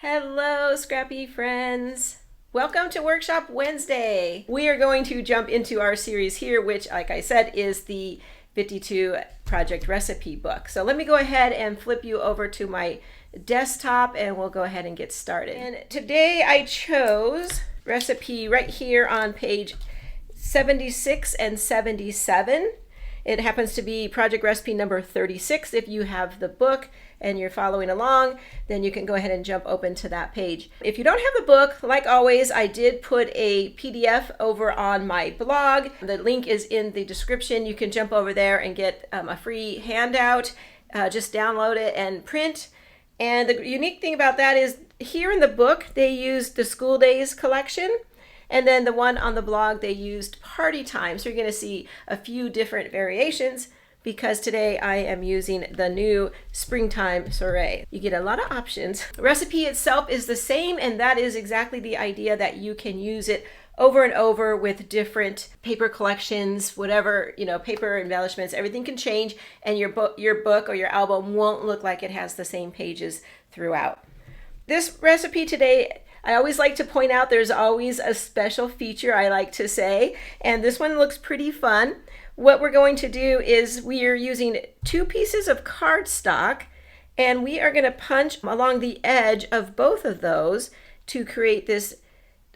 Hello, Scrappy friends. Welcome to Workshop Wednesday. We are going to jump into our series here, which, like I said, is the 52 project recipe book. So let me go ahead and flip you over to my desktop and we'll go ahead and get started. And today I chose recipe right here on page 76 and 77. It happens to be project recipe number 36. If you have the book and you're following along, then you can go ahead and jump open to that page. If you don't have the book, like always, I did put a PDF over on my blog. The link is in the description. You can jump over there and get a free handout. Just download it and print. And the unique thing about that is here in the book, they used the school days collection. And then the one on the blog, they used party time. So you're going to see a few different variations because today I am using the new springtime Soiree. You get a lot of options. The recipe itself is the same, and that is exactly the idea that you can use it over and over with different paper collections, whatever, paper embellishments, everything can change, and your book or your album won't look like it has the same pages throughout. This recipe today, I always like to point out there's always a special feature, I like to say, and this one looks pretty fun. What we're going to do is we are using 2 pieces of cardstock, and we are going to punch along the edge of both of those to create this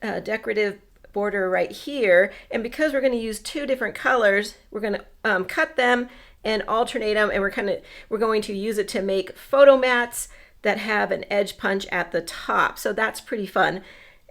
decorative border right here. And because we're going to use 2 different colors, we're going to cut them and alternate them, and we're going to use it to make photo mats that have an edge punch at the top. So that's pretty fun.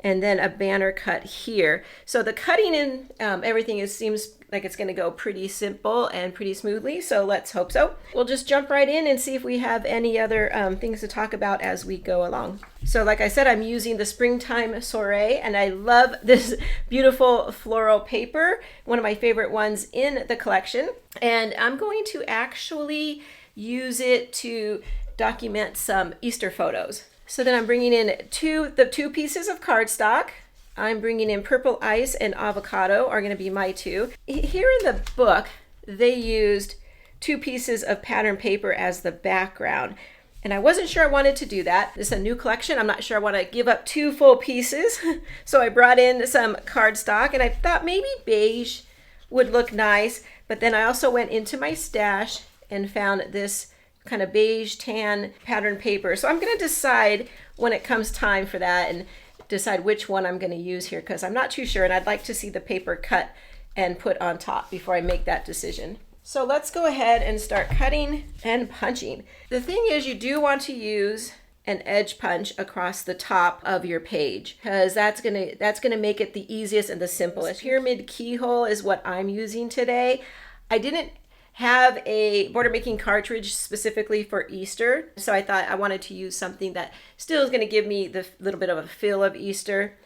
And then a banner cut here. So the cutting in everything seems like it's gonna go pretty simple and pretty smoothly. So let's hope so. We'll just jump right in and see if we have any other things to talk about as we go along. So like I said, I'm using the springtime Soiree, and I love this beautiful floral paper, one of my favorite ones in the collection. And I'm going to actually use it to document some Easter photos. So then I'm bringing in the 2 pieces of cardstock. I'm bringing in purple ice and avocado are going to be my 2. Here in the book, they used 2 pieces of pattern paper as the background. And I wasn't sure I wanted to do that. This is a new collection. I'm not sure I want to give up 2 full pieces. So I brought in some cardstock, and I thought maybe beige would look nice. But then I also went into my stash and found this kind of beige tan pattern paper. So I'm going to decide when it comes time for that and decide which one I'm going to use here, because I'm not too sure, and I'd like to see the paper cut and put on top before I make that decision. So let's go ahead and start cutting and punching. The thing is, you do want to use an edge punch across the top of your page, because that's gonna make it the easiest and the simplest. Pyramid keyhole is what I'm using today. I didn't have a border making cartridge specifically for Easter, so I thought I wanted to use something that still is going to give me the little bit of a feel of Easter.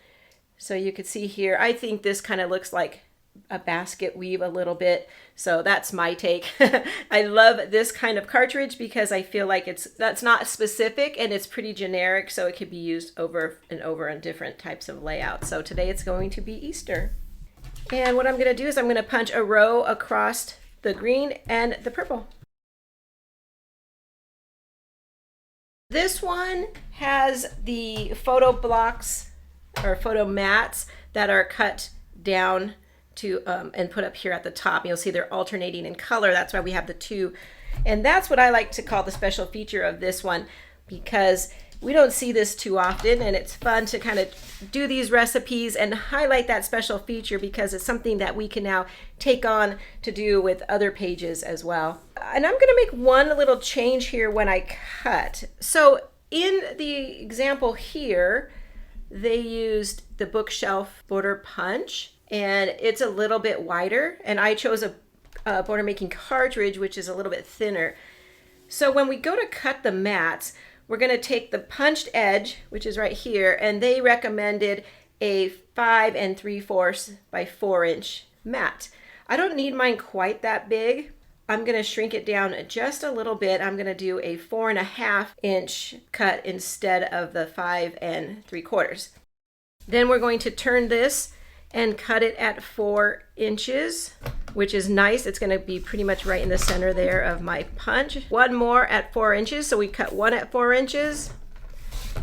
So you can see here, I think this kind of looks like a basket weave a little bit, so that's my take. I love this kind of cartridge because I feel like that's not specific and it's pretty generic, so it could be used over and over in different types of layouts. So today it's going to be Easter. And what I'm going to do is I'm going to punch a row across the green and the purple. This one has the photo blocks or photo mats that are cut down to and put up here at the top. You'll see they're alternating in color. That's why we have the 2. And that's what I like to call the special feature of this one, because we don't see this too often, and it's fun to kind of do these recipes and highlight that special feature because it's something that we can now take on to do with other pages as well. And I'm going to make one little change here when I cut. So in the example here, they used the bookshelf border punch, and it's a little bit wider, and I chose a border making cartridge, which is a little bit thinner. So when we go to cut the mats, we're going to take the punched edge, which is right here, and they recommended a 5 3/4 by 4 inch mat. I don't need mine quite that big. I'm going to shrink it down just a little bit. I'm going to do a 4.5 inch cut instead of the 5 3/4. Then we're going to turn this and cut it at 4 inches, which is nice. It's going to be pretty much right in the center there of my punch. One more at 4 inches, so we cut one at 4 inches,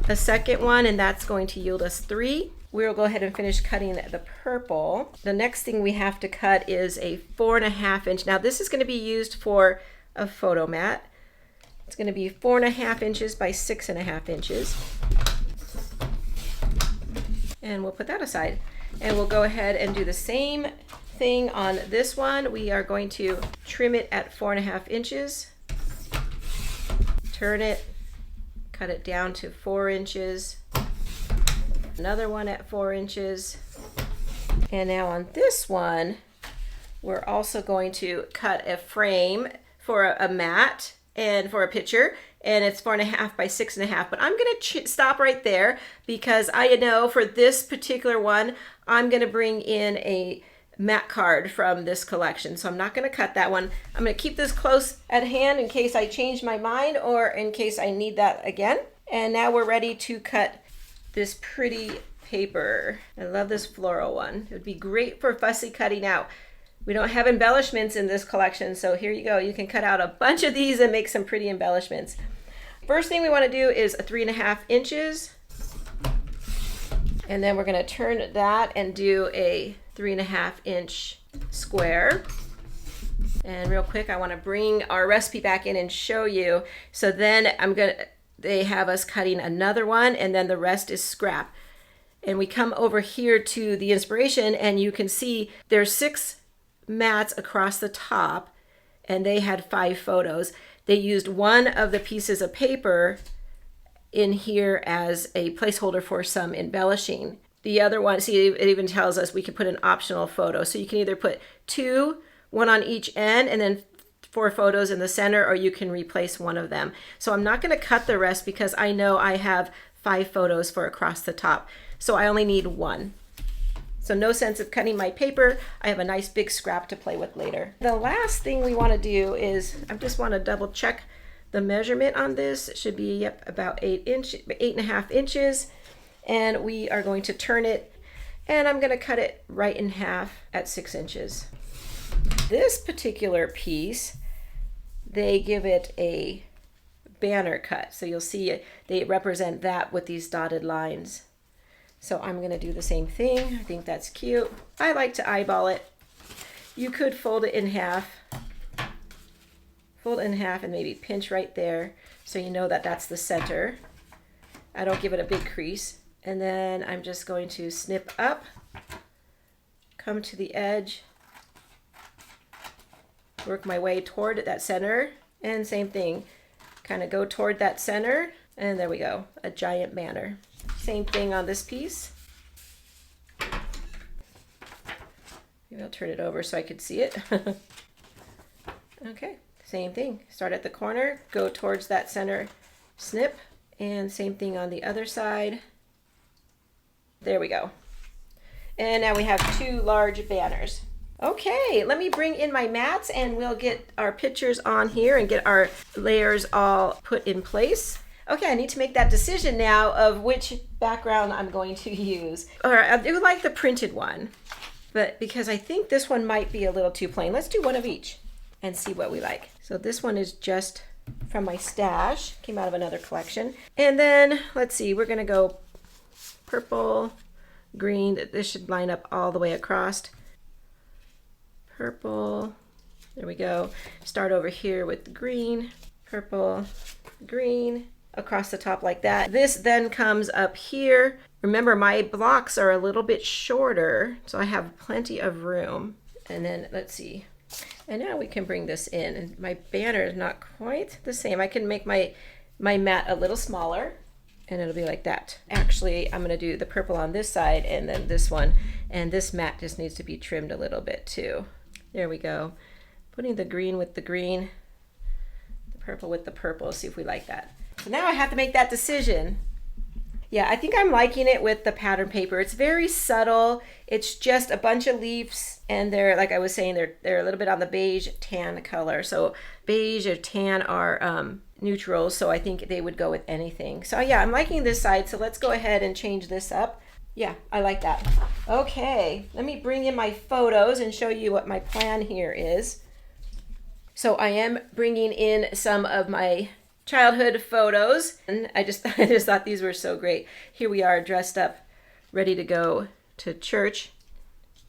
a second one, and that's going to yield us 3. We'll go ahead and finish cutting the purple. The next thing we have to cut is a 4.5 inch. Now this is going to be used for a photo mat. It's going to be 4.5 inches by 6.5 inches. And we'll put that aside. And we'll go ahead and do the same thing on this one. We are going to trim it at 4.5 inches. Turn it, cut it down to 4 inches. Another one at 4 inches. And now on this one, we're also going to cut a frame for a mat and for a picture, and it's 4.5 by 6.5. But I'm gonna stop right there because I know for this particular one, I'm gonna bring in a mat card from this collection. So I'm not gonna cut that one. I'm gonna keep this close at hand in case I change my mind or in case I need that again. And now we're ready to cut this pretty paper. I love this floral one. It would be great for fussy cutting out. We don't have embellishments in this collection, so here you go. You can cut out a bunch of these and make some pretty embellishments. First thing we want to do is 3.5 inches. And then we're going to turn that and do a 3.5 inch square. And real quick, I want to bring our recipe back in and show you. So then they have us cutting another one, and then the rest is scrap. And we come over here to the inspiration, and you can see there's 6 mats across the top, and they had 5 photos. They used one of the pieces of paper in here as a placeholder for some embellishing. The other one, see, it even tells us we can put an optional photo. So you can either put 2, one on each end, and then 4 photos in the center, or you can replace one of them. So I'm not going to cut the rest because I know I have 5 photos for across the top. So I only need 1. So no sense of cutting my paper. I have a nice big scrap to play with later. The last thing we want to do is, I just want to double check the measurement on this. It should be, yep, about 8.5 inches. And we are going to turn it, and I'm going to cut it right in half at 6 inches. This particular piece, they give it a banner cut. So you'll see they represent that with these dotted lines. So I'm going to do the same thing. I think that's cute. I like to eyeball it. You could fold it in half. Fold it in half and maybe pinch right there so you know that that's the center. I don't give it a big crease. And then I'm just going to snip up, come to the edge, work my way toward that center, and same thing, kind of go toward that center, and there we go, a giant banner. Same thing on this piece. Maybe I'll turn it over so I could see it. Okay, same thing, start at the corner, go towards that center, snip, and same thing on the other side. There we go. And now we have 2 large banners. Okay, let me bring in my mats and we'll get our pictures on here and get our layers all put in place. Okay, I need to make that decision now of which background I'm going to use. All right, I do like the printed one, but because I think this one might be a little too plain, let's do one of each and see what we like. So this one is just from my stash, came out of another collection. And then let's see, we're gonna go purple, green. This should line up all the way across. Purple, there we go. Start over here with the green, purple, green, across the top like that. This then comes up here. Remember, my blocks are a little bit shorter, so I have plenty of room. And then let's see. And now we can bring this in, and my banner is not quite the same. I can make my mat a little smaller, and it'll be like that. Actually, I'm gonna do the purple on this side and then this one, and this mat just needs to be trimmed a little bit too. There we go. Putting the green with the green, the purple with the purple, see if we like that. So now I have to make that decision. Yeah, I think I'm liking it with the pattern paper. It's very subtle. It's just a bunch of leaves, and they're, like I was saying, they're a little bit on the beige tan color. So beige or tan are neutral, so I think they would go with anything. So yeah, I'm liking this side, so let's go ahead and change this up. Yeah, I like that. Okay, let me bring in my photos and show you what my plan here is. So I am bringing in some of my childhood photos. And I just thought these were so great. Here we are dressed up, ready to go to church.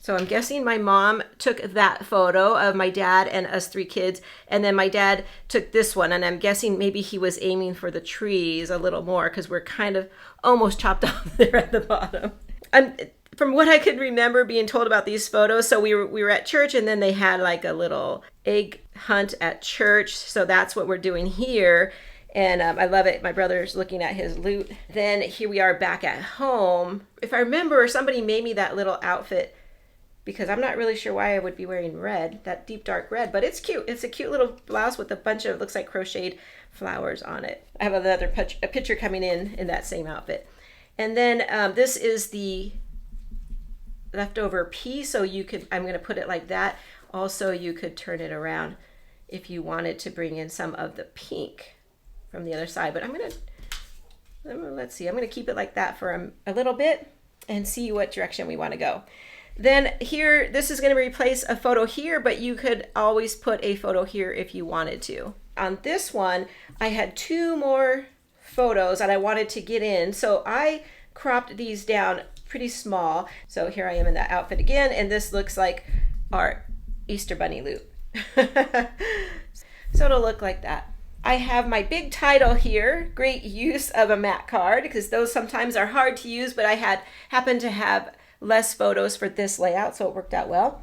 So I'm guessing my mom took that photo of my dad and us 3 kids, and then my dad took this one, and I'm guessing maybe he was aiming for the trees a little more because we're kind of almost chopped off there at the bottom. From what I could remember being told about these photos, so we were at church, and then they had like a little egg hunt at church, so that's what we're doing here. And I love it. My brother's looking at his loot. Then here we are back at home. If I remember, somebody made me that little outfit because I'm not really sure why I would be wearing red, that deep dark red, but it's cute. It's a cute little blouse with a bunch of, looks like crocheted flowers on it. I have another picture coming in that same outfit. And then this is the leftover piece, so you could, I'm gonna put it like that. Also, you could turn it around if you wanted to bring in some of the pink from the other side, but let's see, I'm gonna keep it like that for a little bit and see what direction we wanna go. Then here, this is going to replace a photo here, but you could always put a photo here if you wanted to. On this one, I had 2 more photos that I wanted to get in, so I cropped these down pretty small. So here I am in that outfit again, and this looks like our Easter bunny loot. So it'll look like that. I have my big title here, great use of a mat card, because those sometimes are hard to use, but I happened to have less photos for this layout, so it worked out well.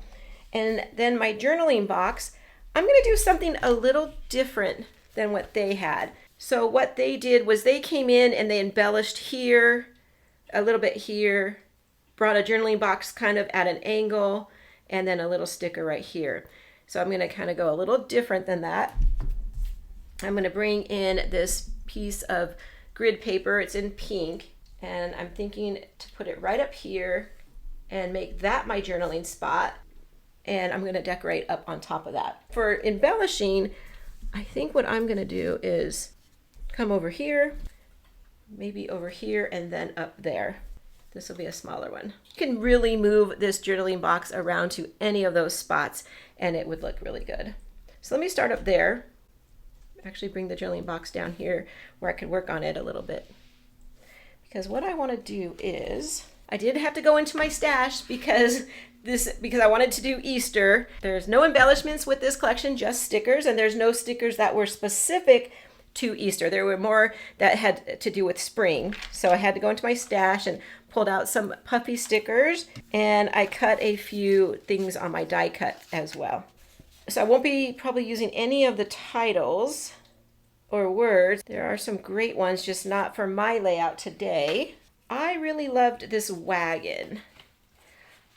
And then my journaling box, I'm going to do something a little different than what they had. So what they did was they came in and they embellished here, a little bit here, brought a journaling box kind of at an angle, and then a little sticker right here. So I'm going to kind of go a little different than that. I'm going to bring in this piece of grid paper. It's in pink, and I'm thinking to put it right up here and make that my journaling spot, and I'm going to decorate up on top of that. For embellishing, I think what I'm going to do is come over here, maybe over here, and then up there. This will be a smaller one. You can really move this journaling box around to any of those spots and it would look really good. So let me start up there. Actually bring the journaling box down here where I could work on it a little bit. Because what I want to do is, I did have to go into my stash because I wanted to do Easter. There's no embellishments with this collection, just stickers, and there's no stickers that were specific to Easter. There were more that had to do with spring. So I had to go into my stash and pulled out some puffy stickers, and I cut a few things on my die cut as well. So I won't be probably using any of the titles or words. There are some great ones, just not for my layout today. I really loved this wagon.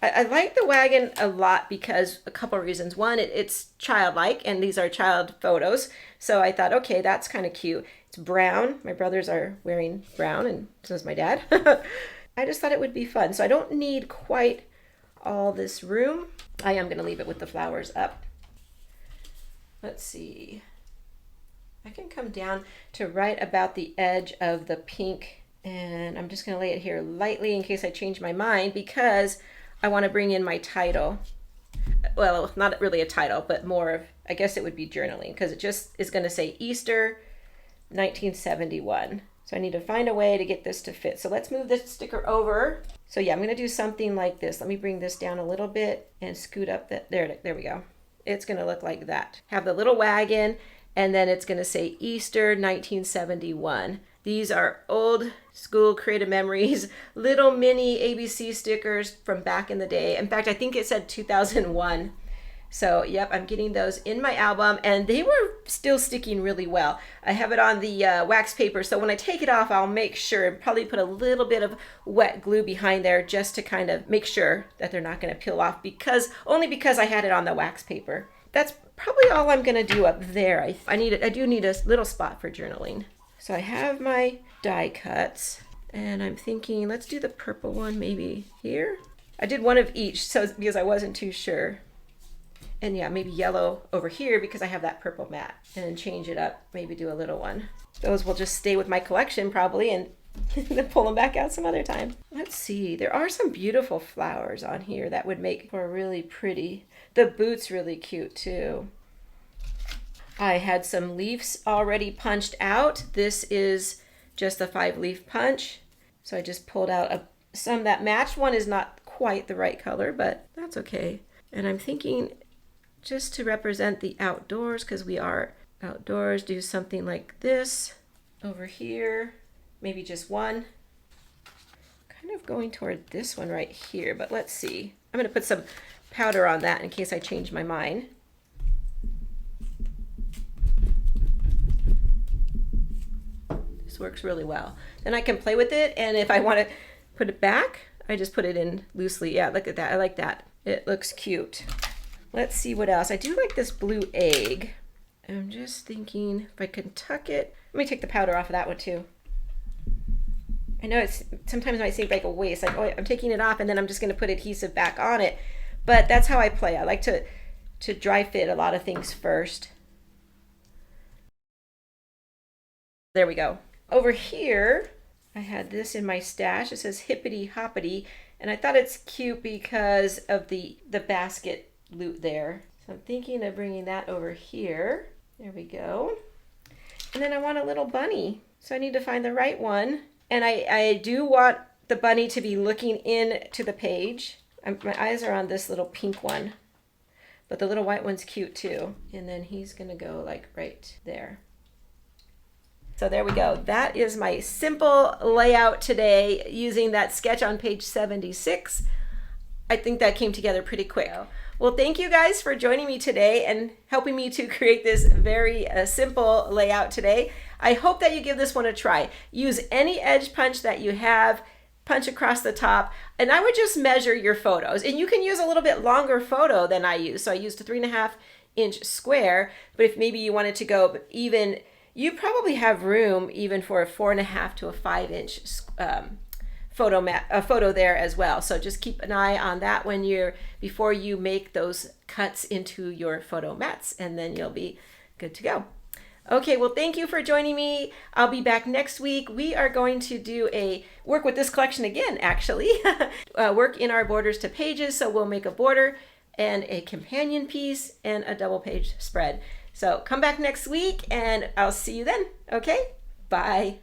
I like the wagon a lot because a couple of reasons. One, it's childlike, and these are child photos. So I thought, okay, that's kind of cute. It's brown. My brothers are wearing brown, and so is my dad. I just thought it would be fun. So I don't need quite all this room. I am going to leave it with the flowers up. Let's see. I can come down to right about the edge of the pink, and I'm just going to lay it here lightly in case I change my mind, because I want to bring in my title. Well, not really a title, but more of, I guess it would be journaling, because it just is going to say Easter 1971. So I need to find a way to get this to fit. So let's move this sticker over. So yeah, I'm going to do something like this. Let me bring this down a little bit and scoot up that. There we go. It's going to look like that. Have the little wagon, and then it's going to say Easter 1971. These are old school creative memories, little mini ABC stickers from back in the day. In fact, I think it said 2001. So yep, I'm getting those in my album, and they were still sticking really well. I have it on the wax paper, so when I take it off, I'll make sure and probably put a little bit of wet glue behind there just to kind of make sure that they're not going to peel off, only because I had it on the wax paper. That's probably all I'm going to do up there. I do need a little spot for journaling. So I have my die cuts, and I'm thinking let's do the purple one maybe here. I did one of each, so because I wasn't too sure. And yeah, maybe yellow over here because I have that purple mat, and then change it up, maybe do a little one. Those will just stay with my collection probably, and then pull them back out some other time. Let's see, there are some beautiful flowers on here that would make for really pretty. The boot's really cute too. I had some leaves already punched out. This is just a 5-leaf punch. So I just pulled out some that matched. One is not quite the right color, but that's okay. And I'm thinking just to represent the outdoors, because we are outdoors, do something like this over here, maybe just one. Kind of going toward this one right here, but let's see. I'm going to put some powder on that in case I change my mind. This works really well. Then I can play with it, and if I want to put it back, I just put it in loosely. Yeah, look at that. I like that. It looks cute. Let's see what else. I do like this blue egg. I'm just thinking if I can tuck it. Let me take the powder off of that one too. I know it's sometimes it might seem like a waste, like, oh, I'm taking it off and then I'm just going to put adhesive back on it. But that's how I play. I like to dry fit a lot of things first. There we go. Over here, I had this in my stash. It says hippity hoppity, and I thought it's cute because of the basket loot there. So I'm thinking of bringing that over here. There we go. And then I want a little bunny, so I need to find the right one. And I do want the bunny to be looking into the page. My eyes are on this little pink one, but the little white one's cute too. And then he's gonna go like right there. So there we go. That is my simple layout today using that sketch on page 76. I think that came together pretty quick. Well, thank you guys for joining me today and helping me to create this very simple layout today. I hope that you give this one a try. Use any edge punch that you have, punch across the top, and I would just measure your photos. And you can use a little bit longer photo than I use. So I used a 3.5-inch square, but if maybe you wanted to go even, you probably have room even for a 4.5 to a 5-inch photo there as well. So just keep an eye on that before you make those cuts into your photo mats, and then you'll be good to go. Okay, well, thank you for joining me. I'll be back next week. We are going to work with this collection again, actually. Work in our borders to pages. So we'll make a border and a companion piece and a double page spread. So come back next week and I'll see you then. Okay, bye.